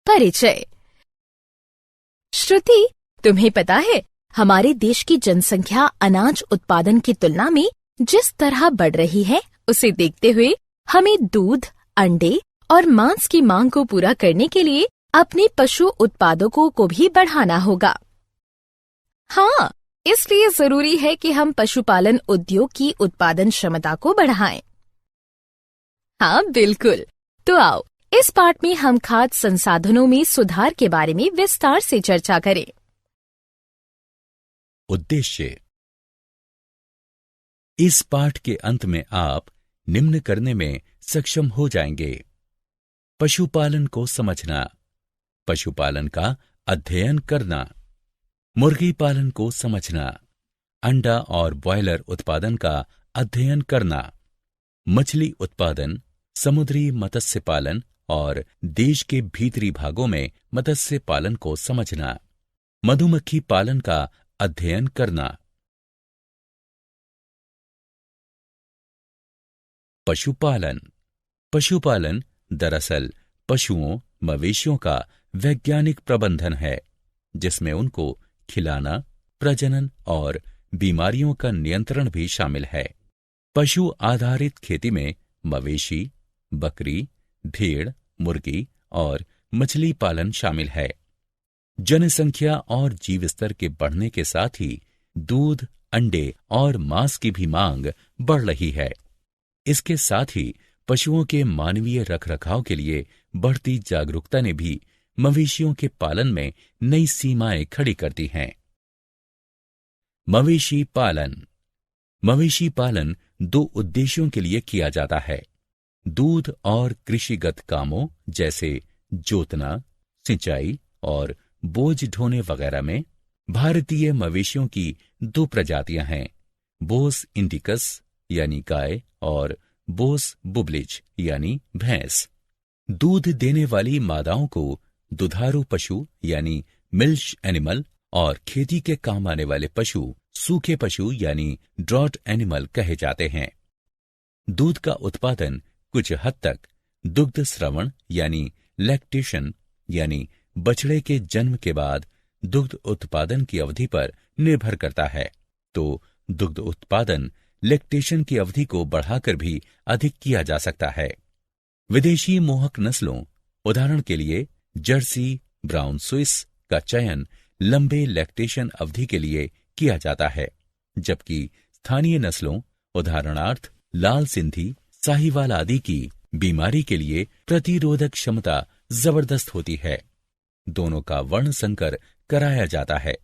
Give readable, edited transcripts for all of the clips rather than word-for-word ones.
परिचय। श्रुति, तुम्हें पता है हमारे देश की जनसंख्या अनाज उत्पादन की तुलना में जिस तरह बढ़ रही है, उसे देखते हुए हमें दूध, अंडे और मांस की मांग को पूरा करने के लिए अपने पशु उत्पादकों को भी बढ़ाना होगा। हाँ, इसलिए जरूरी है कि हम पशुपालन उद्योग की उत्पादन क्षमता को बढ़ाएं। हाँ बिल्कुल। तो आओ, इस पाठ में हम खाद्य संसाधनों में सुधार के बारे में विस्तार से चर्चा करें। उद्देश्य। इस पाठ के अंत में आप निम्न करने में सक्षम हो जाएंगे: पशुपालन को समझना, पशुपालन का अध्ययन करना, मुर्गी पालन को समझना, अंडा और ब्रॉयलर उत्पादन का अध्ययन करना, मछली उत्पादन, समुद्री मत्स्य पालन और देश के भीतरी भागों में मत्स्य पालन को समझना, मधुमक्खी पालन का अध्ययन करना। पशुपालन। पशुपालन दरअसल पशुओं, मवेशियों का वैज्ञानिक प्रबंधन है, जिसमें उनको खिलाना, प्रजनन और बीमारियों का नियंत्रण भी शामिल है। पशु आधारित खेती में मवेशी, बकरी, भेड़, मुर्गी और मछली पालन शामिल है। जनसंख्या और जीव स्तर के बढ़ने के साथ ही दूध, अंडे और मांस की भी मांग बढ़ रही है। इसके साथ ही पशुओं के मानवीय रखरखाव के लिए बढ़ती जागरूकता ने भी मवेशियों के पालन में नई सीमाएं खड़ी कर दी हैं। मवेशी पालन। मवेशी पालन दो उद्देश्यों के लिए किया जाता है: दूध और कृषिगत कामों जैसे जोतना, सिंचाई और बोझ ढोने वगैरह में। भारतीय मवेशियों की दो प्रजातियां हैं: बोस इंडिकस यानी गाय और बोस बुबलिज यानी भैंस। दूध देने वाली मादाओं को दुधारू पशु यानी मिल्क एनिमल और खेती के काम आने वाले पशु सूखे पशु यानी ड्रॉट एनिमल कहे जाते हैं। दूध का उत्पादन कुछ हद तक दुग्ध स्रवण यानी लैक्टेशन यानी बछड़े के जन्म के बाद दुग्ध उत्पादन की अवधि पर निर्भर करता है, तो दुग्ध उत्पादन लैक्टेशन की अवधि को बढ़ाकर भी अधिक किया जा सकता है। विदेशी मोहक नस्लों, उदाहरण के लिए जर्सी, ब्राउन स्विस का चयन लंबे लैक्टेशन अवधि के लिए किया जाता है, जबकि स्थानीय नस्लों, उदाहरणार्थ लाल सिंधी, साहिवाल आदि की बीमारी के लिए प्रतिरोधक क्षमता जबरदस्त होती है। दोनों का वर्ण संकर कराया जाता है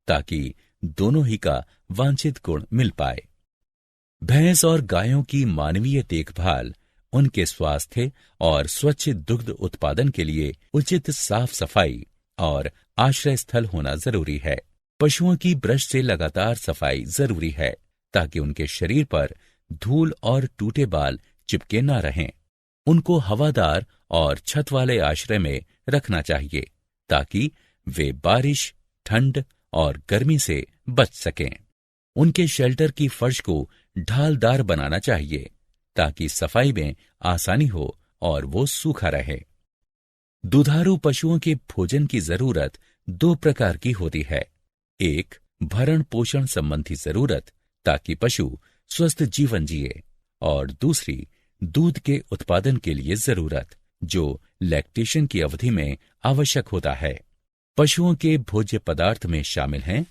ताकि दोनों ही का वांछित गुण मिल पाए। भैंस और गायों की मानवीय देखभाल, उनके स्वास्थ्य और स्वच्छ दुग्ध उत्पादन के लिए उचित साफ सफाई और आश्रय स्थल होना जरूरी है। पशुओं की ब्रश से लगातार सफाई जरूरी है ताकि उनके शरीर पर धूल और टूटे बाल चिपके न रहें। उनको हवादार और छत वाले आश्रय में रखना चाहिए ताकि वे बारिश, ठंड और गर्मी से बच सकें। उनके शेल्टर की फर्श को ढालदार बनाना चाहिए ताकि सफाई में आसानी हो और वो सूखा रहे। दुधारू पशुओं के भोजन की जरूरत दो प्रकार की होती है: एक, भरण पोषण संबंधी जरूरत ताकि पशु स्वस्थ जीवन जिए, और दूसरी, दूध के उत्पादन के लिए जरूरत, जो लैक्टेशन की अवधि में आवश्यक होता है। पशुओं के भोज्य पदार्थ में शामिल हैं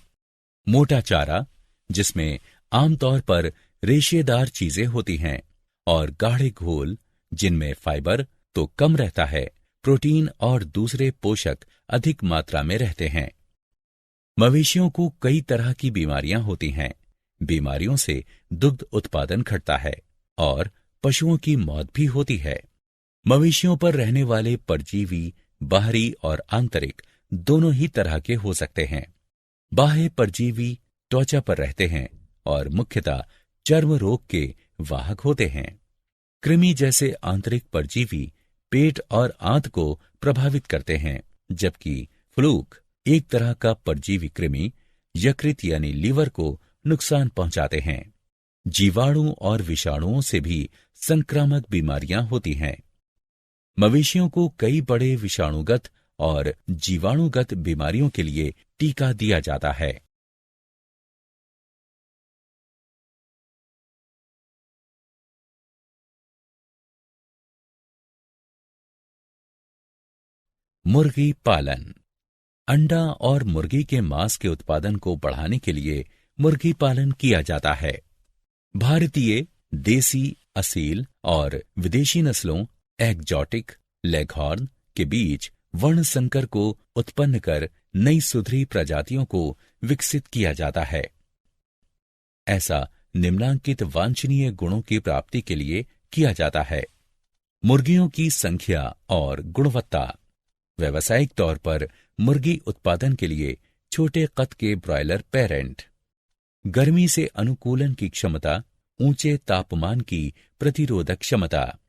मोटा चारा, जिसमें आमतौर पर रेशेदार चीजें होती हैं, और गाढ़े घोल, जिनमें फाइबर तो कम रहता है, प्रोटीन और दूसरे पोषक अधिक मात्रा में रहते हैं। मवेशियों को कई तरह की बीमारियां होती हैं। बीमारियों से दुग्ध उत्पादन घटता है और पशुओं की मौत भी होती है। मवेशियों पर रहने वाले परजीवी बाहरी और आंतरिक दोनों ही तरह के हो सकते हैं। बाह्य परजीवी त्वचा पर रहते हैं और मुख्यतः चर्म रोग के वाहक होते हैं। कृमि जैसे आंतरिक परजीवी पेट और आंत को प्रभावित करते हैं, जबकि फ्लूक एक तरह का परजीवी कृमि यकृत यानी लीवर को नुकसान पहुंचाते हैं। जीवाणु और विषाणुओं से भी संक्रामक बीमारियां होती हैं। मवेशियों को कई बड़े विषाणुगत और जीवाणुगत बीमारियों के लिए टीका दिया जाता है। मुर्गी पालन। अंडा और मुर्गी के मांस के उत्पादन को बढ़ाने के लिए मुर्गी पालन किया जाता है। भारतीय, देसी, असील और विदेशी नस्लों एग्जॉटिक, लेगहॉर्न के बीच वर्ण संकर को उत्पन्न कर नई सुधरी प्रजातियों को विकसित किया जाता है। ऐसा निम्नांकित वांछनीय गुणों की प्राप्ति के लिए किया जाता है। मुर्गियों की संख्या और गुणवत्ता। व्यावसायिक तौर पर मुर्गी उत्पादन के लिए छोटे कद के ब्रॉयलर पेरेंट। गर्मी से अनुकूलन की क्षमता, ऊंचे तापमान की प्रतिरोधक क्षमता,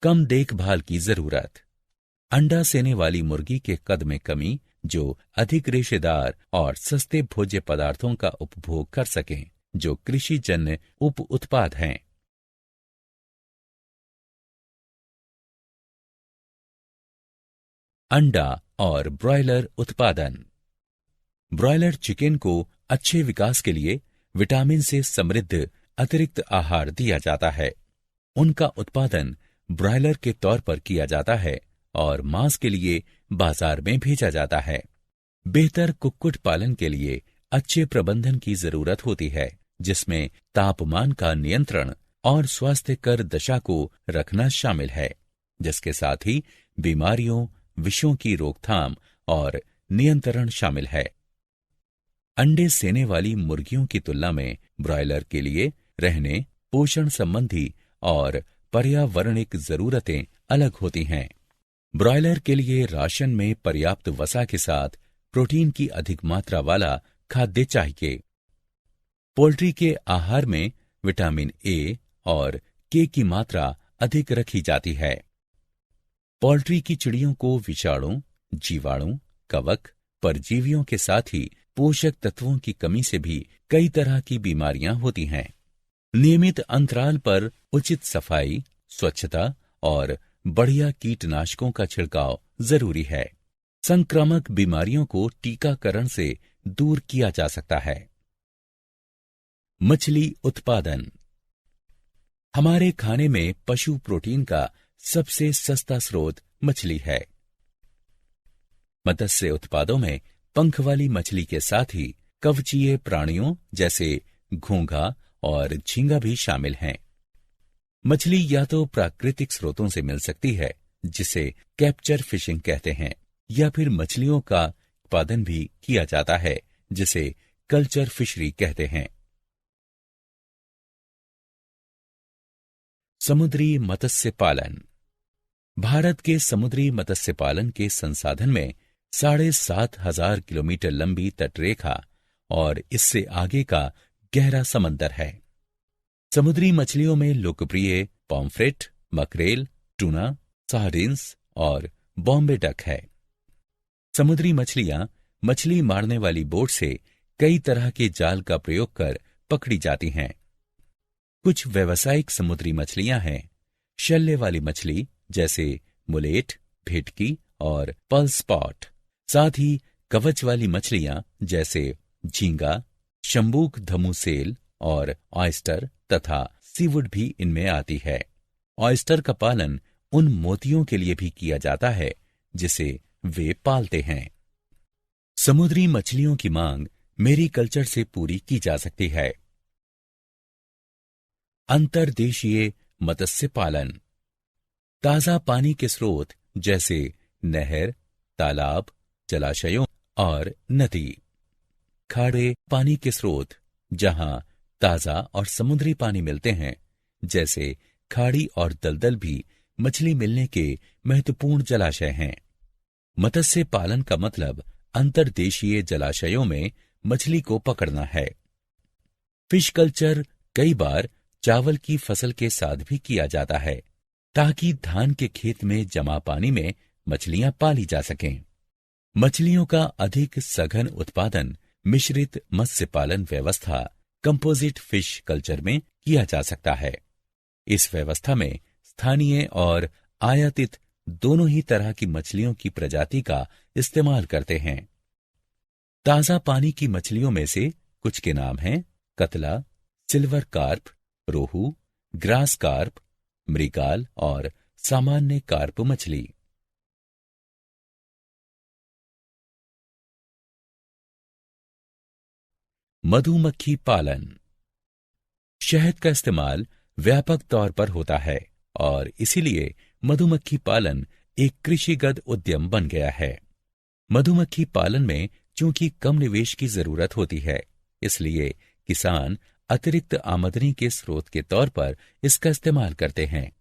कम देखभाल की जरूरत। अंडा सेने वाली मुर्गी के कद में कमी, जो अधिक रेशेदार और सस्ते भोज्य पदार्थों का उपभोग कर सकें, जो कृषि जन्य उप उत्पाद हैं। अंडा और ब्रॉयलर उत्पादन। ब्रॉयलर चिकन को अच्छे विकास के लिए विटामिन से समृद्ध अतिरिक्त आहार दिया जाता है। उनका उत्पादन ब्रॉयलर के तौर पर किया जाता है और मांस के लिए बाजार में भेजा जाता है। बेहतर कुक्कुट पालन के लिए अच्छे प्रबंधन की जरूरत होती है, जिसमें तापमान का नियंत्रण और स्वास्थ्यकर दशा को रखना शामिल है, जिसके साथ ही बीमारियों, विषयों की रोकथाम और नियंत्रण शामिल है। अंडे सेने वाली मुर्गियों की तुलना में ब्रॉयलर के लिए रहने, पोषण संबंधी और पर्यावरणिक जरूरतें अलग होती हैं। ब्रॉयलर के लिए राशन में पर्याप्त वसा के साथ प्रोटीन की अधिक मात्रा वाला खाद्य चाहिए। पोल्ट्री के आहार में विटामिन ए और के की मात्रा अधिक रखी जाती है। पोल्ट्री की चिड़ियों को विषाणु, जीवाणु, कवक, परजीवियों के साथ ही पोषक तत्वों की कमी से भी कई तरह की बीमारियां होती हैं। नियमित अंतराल पर उचित सफाई, स्वच्छता और बढ़िया कीटनाशकों का छिड़काव जरूरी है। संक्रामक बीमारियों को टीकाकरण से दूर किया जा सकता है। मछली उत्पादन। हमारे खाने में पशु प्रोटीन का सबसे सस्ता स्रोत मछली है। मत्स्य उत्पादों में पंख वाली मछली के साथ ही कवचीय प्राणियों जैसे घोंघा और झींगा भी शामिल हैं। मछली या तो प्राकृतिक स्रोतों से मिल सकती है, जिसे कैप्चर फिशिंग कहते हैं, या फिर मछलियों का उत्पादन भी किया जाता है, जिसे कल्चर फिशरी कहते हैं। समुद्री मत्स्य पालन। भारत के समुद्री मत्स्य पालन के संसाधन में 7,500 किलोमीटर लंबी तटरेखा और इससे आगे का गहरा समंदर है। समुद्री मछलियों में लोकप्रिय पॉम्फ्रेट, मकरेल, टूना, सार्डिन्स और बॉम्बे डक है। समुद्री मछलियां मछली मारने वाली बोट से कई तरह के जाल का प्रयोग कर पकड़ी जाती हैं। कुछ व्यावसायिक समुद्री मछलियां हैं शल्य वाली मछली जैसे मुलेट, भेटकी और पर्ल स्पॉट। साथ ही कवच वाली मछलियां जैसे झींगा, शंबूक धमू सेल और ऑयस्टर तथा सीवुड भी इनमें आती है। ऑयस्टर का पालन उन मोतियों के लिए भी किया जाता है जिसे वे पालते हैं। समुद्री मछलियों की मांग मेरीकल्चर से पूरी की जा सकती है। अंतर्देशीय मत्स्य पालन। ताजा पानी के स्रोत जैसे नहर, तालाब, जलाशयों और नदी। खारे पानी के स्रोत जहां ताजा और समुद्री पानी मिलते हैं, जैसे खाड़ी और दलदल भी मछली मिलने के महत्वपूर्ण जलाशय हैं। मत्स्य पालन का मतलब अंतर्देशीय जलाशयों में मछली को पकड़ना है। फिश कल्चर कई बार चावल की फसल के साथ भी किया जाता है, ताकि धान के खेत में जमा पानी में मछलियां पाली जा सकें। मछलियों का अधिक सघन उत्पादन मिश्रित मत्स्य पालन व्यवस्था कंपोजिट फिश कल्चर में किया जा सकता है। इस व्यवस्था में स्थानीय और आयातित दोनों ही तरह की मछलियों की प्रजाति का इस्तेमाल करते हैं। ताजा पानी की मछलियों में से कुछ के नाम हैं कतला, सिल्वर कार्प, रोहू, ग्रास कार्प, मृगाल और सामान्य कार्प मछली। मधुमक्खी पालन। शहद का इस्तेमाल व्यापक तौर पर होता है और इसीलिए मधुमक्खी पालन एक कृषिगत उद्यम बन गया है। मधुमक्खी पालन में चूंकि कम निवेश की जरूरत होती है, इसलिए किसान अतिरिक्त आमदनी के स्रोत के तौर पर इसका इस्तेमाल करते हैं।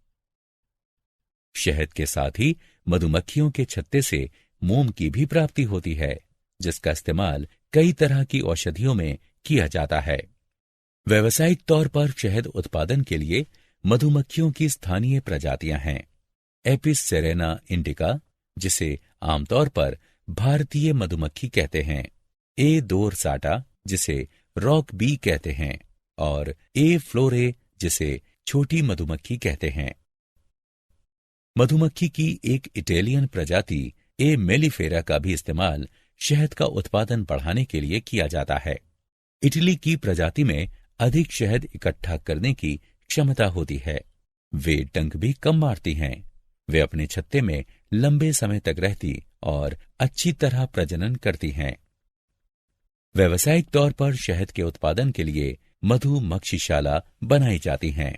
शहद के साथ ही मधुमक्खियों के छत्ते से मोम की भी प्राप्ति होती है, जिसका इस्तेमाल कई तरह की औषधियों में किया जाता है। व्यावसायिक तौर पर शहद उत्पादन के लिए मधुमक्खियों की स्थानीय प्रजातियां हैं। एपिस सेरेना इंडिका, जिसे आमतौर पर भारतीय मधुमक्खी कहते हैं, ए डोरसाटा, जिसे रॉक बी कहते हैं, और ए फ्लोरे, जिसे छोटी मधुमक्खी कहते हैं। मधुमक्खी की एक इटालियन प्रजाति ए मेलिफेरा का भी इस्तेमाल शहद का उत्पादन बढ़ाने के लिए किया जाता है। इटली की प्रजाति में अधिक शहद इकट्ठा करने की क्षमता होती है। वे डंक भी कम मारती हैं। वे अपने छत्ते में लंबे समय तक रहती और अच्छी तरह प्रजनन करती हैं। व्यावसायिक तौर पर शहद के उत्पादन के लिए मधुमक्षिशाला बनाई जाती हैं।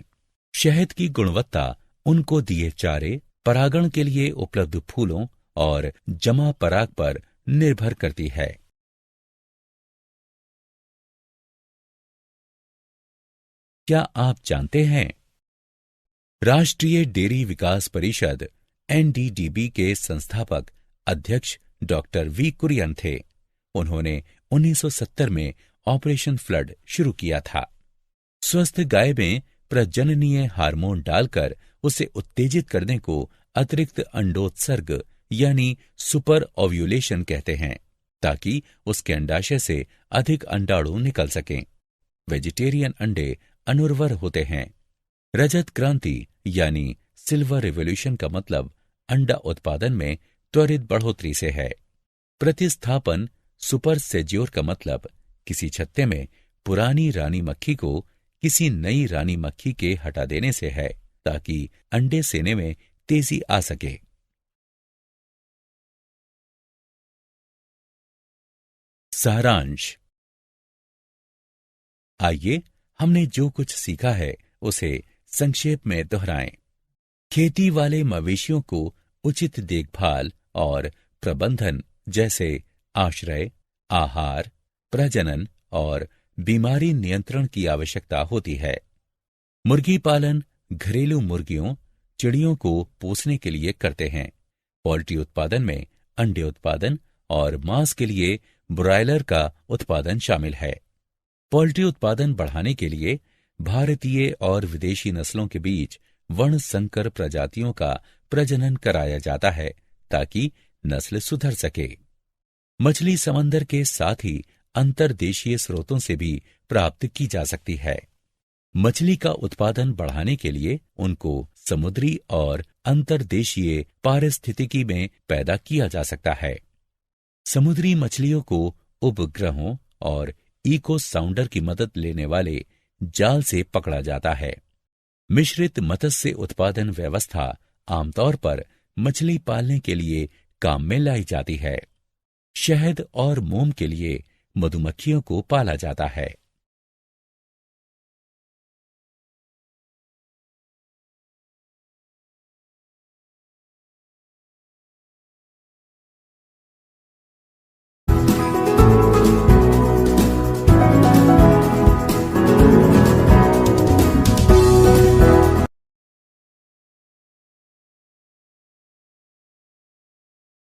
शहद की गुणवत्ता उनको दिए चारे, परागण के लिए उपलब्ध फूलों और जमा पराग पर निर्भर करती है। क्या आप जानते हैं राष्ट्रीय डेयरी विकास परिषद एनडीडीबी के संस्थापक अध्यक्ष डॉक्टर वी कुरियन थे। उन्होंने 1970 में ऑपरेशन फ्लड शुरू किया था। स्वस्थ गाय में प्रजननीय हार्मोन डालकर उसे उत्तेजित करने को अतिरिक्त अंडोत्सर्ग यानी सुपर ओव्यूलेशन कहते हैं, ताकि उसके अंडाशय से अधिक अंडाणु निकल सकें। वेजिटेरियन अंडे अनुर्वर होते हैं। रजत क्रांति यानी सिल्वर रिवॉल्यूशन का मतलब अंडा उत्पादन में त्वरित बढ़ोतरी से है। प्रतिस्थापन सुपर सेज्योर का मतलब किसी छत्ते में पुरानी रानी मक्खी को किसी नई रानी मक्खी के हटा देने से है, ताकि अंडे सेने में तेजी आ सके। सारांश। आइए हमने जो कुछ सीखा है उसे संक्षेप में दोहराएं। खेती वाले मवेशियों को उचित देखभाल और प्रबंधन जैसे आश्रय, आहार, प्रजनन और बीमारी नियंत्रण की आवश्यकता होती है। मुर्गी पालन घरेलू मुर्गियों, चिड़ियों को पोसने के लिए करते हैं। पोल्ट्री उत्पादन में अंडे उत्पादन और मांस के लिए ब्रॉयलर का उत्पादन शामिल है। पोल्ट्री उत्पादन बढ़ाने के लिए भारतीय और विदेशी नस्लों के बीच वर्ण संकर प्रजातियों का प्रजनन कराया जाता है, ताकि नस्ल सुधर सके। मछली समंदर के साथ ही अंतर्देशीय स्रोतों से भी प्राप्त की जा सकती है। मछली का उत्पादन बढ़ाने के लिए उनको समुद्री और अंतर्देशीय पारिस्थितिकी में पैदा किया जा सकता है। समुद्री मछलियों को उपग्रहों और इको साउंडर की मदद लेने वाले जाल से पकड़ा जाता है। मिश्रित मत्स्य उत्पादन व्यवस्था आमतौर पर मछली पालने के लिए काम में लाई जाती है। शहद और मोम के लिए मधुमक्खियों को पाला जाता है।